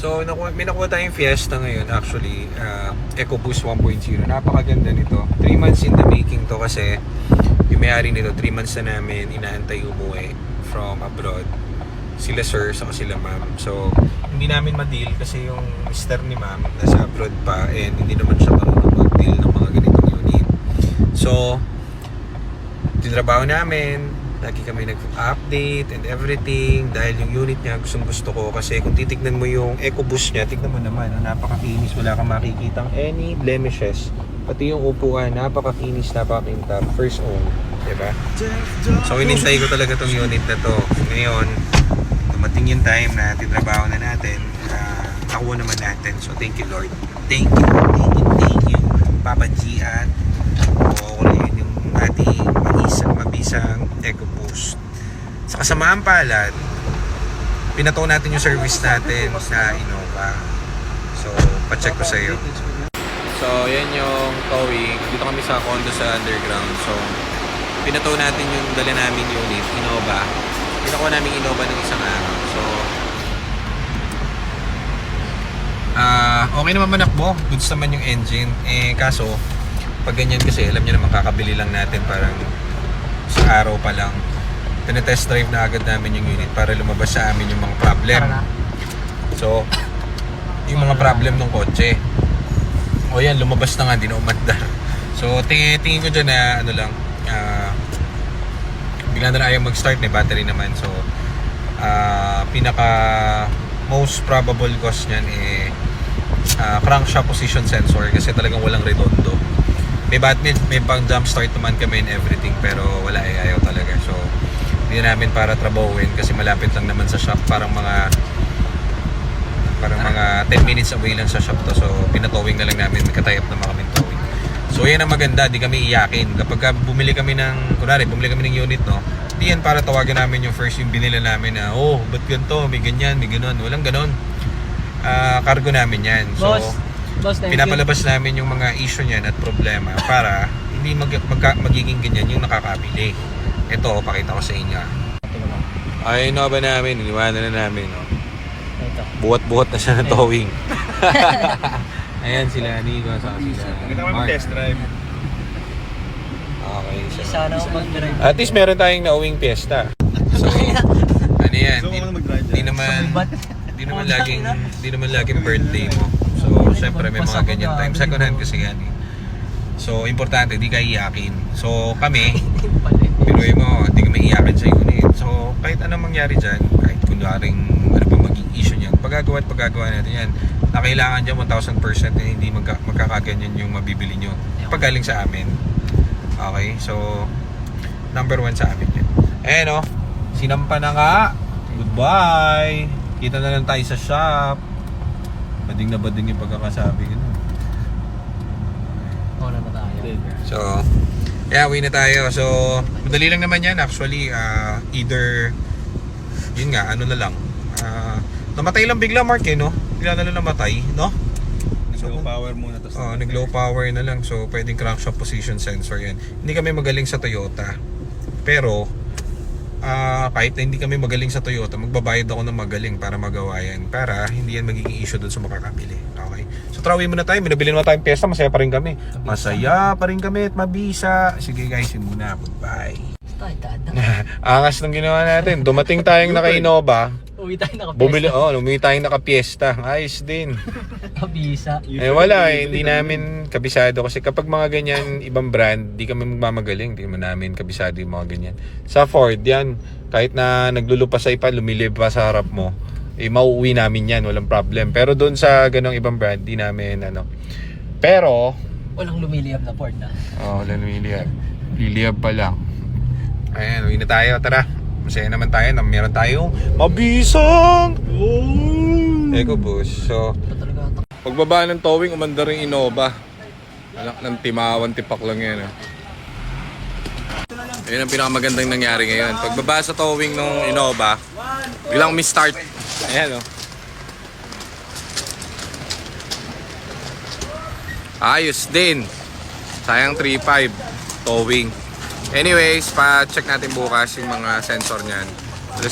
So, may nakuha tayong Fiesta ngayon actually, EcoBoost 1.0. Napakaganda nito. 3 months in the making to kasi yung may-ari nito, 3 months na namin inaantay umuwi from abroad. Sila sir, saka sila ma'am. So, hindi namin ma-deal kasi yung mister ni ma'am nasa abroad pa and hindi naman siya marunong mag-deal ng mga ganitong unit. So, tinrabaho namin, lagi kami nag-update and everything dahil yung unit niya gustong gusto ko kasi kung titignan mo yung EcoBoost niya, tignan mo naman, napakakinis, wala kang makikitang any blemishes. Pati yung upuan, napakakinis, napakakintab, first own, diba? So inintay ko talaga tong unit na to. Ngayon, dumating yung time na tinrabaho na natin, nakuha naman natin. So thank you Lord. Thank you Papa G at kukulihin yung ating mabisang EcoBoost. Sa kasamaan palad, pinato natin yung service natin sa Innova. So, pacheck ko sa iyo. So, yan yung towing. Dito kami sa condo sa underground. So, pinato natin yung dala namin unit, Innova. Pinakuha namin Innova ng isang araw. So, okay naman manakbo. Goods naman yung engine. Kaso, pag ganyan kasi, alam niyo naman, kakabili lang natin parang sa araw pa lang. Tinetest drive na agad namin yung unit para lumabas sa amin yung mga problem. So, yung mga problem ng kotse. O yan, lumabas na nga, di na umandar. So, tingin ko dyan na, ano lang, bigla na lang ayaw mag-start, may battery naman. So, pinaka most probable cause nyan crankshaft position sensor kasi talagang walang redondo. May pang jump start naman kami and everything pero wala ayaw talaga. So, hindi namin para trabahuin kasi malapit lang naman sa shop, parang mga 10 minutes away lang sa shop to. So, pinatowing na lang namin, nagka-tie up naman kami towing. So, yan ang maganda, di kami iyakin. Kapag bumili kami ng unit, no, di yan para tawagan namin yung first yung binili namin na, oh, ba't ganito, may ganyan, may ganon. Walang ganon. Cargo namin yan. So, Boss, pinapalabas namin yung mga issue niyan at problema para hindi magiging ganyan yung nakakabili. Ito, pakita ko sa inyo. Ay, ba namin, iniwanan na namin, no. Buhat-buhat na siya ng towing. Ayan sila, Nico, saka sila Kita kami test drive. Okay, so Sana ako mag-drive. at least meron tayong nauwing piyesta. So, ano yan, So, ako mag-drive di naman laging birthday mo. So, syempre may mga ganyan time. Second hand kasi yan eh. So, importante, di ka iyakin. So, kami, pinuwi mo, di kami iyakin sa unit. So, kahit anong mangyari dyan, kahit kunwaring ano pa maging issue niyan, pagagawa natin yan. Na kailangan dyan 1,000% na hindi magkakaganyan yung mabibili nyo. Paggaling sa amin. Okay, so, number 1 sa amin yan. Ayan o, sinampa na nga. Goodbye. Kita na lang tayo sa shop. Bading na bading yung pagkakasabi ko. Oo na tayo. So, yeah, uwi na tayo. So, madali lang naman yan. Actually, either, yun nga, ano na lang. Namatay lang bigla, Mark, eh, no? Bigla na lang namatay, no? Nag-low power muna. Nag-low power na lang. So, pwedeng crankshaft position sensor yan. Hindi kami magaling sa Toyota. Pero, kahit na hindi kami magaling sa Toyota, magbabayad ako ng magaling para magawa yan. Para hindi yan magiging issue doon sa makakabili. Okay? So, trawin muna tayo. Minabili naman tayong piyesta. Masaya pa rin kami. Masaya pa rin kami at mabisa. Sige guys, yun muna. Goodbye. Angas ng ginawa natin. Dumating tayong naka-Innova. Uwi tayo naka-piyesta. Bumili tayong naka-piyesta. Ayos din. Kabisa. Wala eh. Hindi namin kabisado. Kasi kapag mga ganyan, ibang brand, di kami magmamagaling. Di namin kabisado yung mga ganyan. Sa Ford, yan. Kahit na naglulupasay pa, lumilip pa sa harap mo, mauuwi namin yan. Walang problem. Pero doon sa ganong ibang brand, di namin Pero, Walang lumiliyab na Ford na. walang lumiliyab. Liliyab pa lang. Ayan, uwi na tayo. Tara. Masaya naman tayo na meron tayong mabisang EcoBoost. So, pagbaba ng towing, umanda rin Innova. Alak ng timawan, tipak lang yan. Ayun ang pinakamagandang nangyari ngayon. Pagbaba sa towing ng Innova, biglang mi-start. Ayan o. Ayos din. Sayang 3.5 towing. Anyways, pa-check natin bukas yung mga sensor niyan.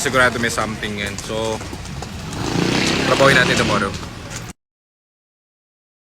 Sigurado may something yan. So, Trabawin natin tomorrow.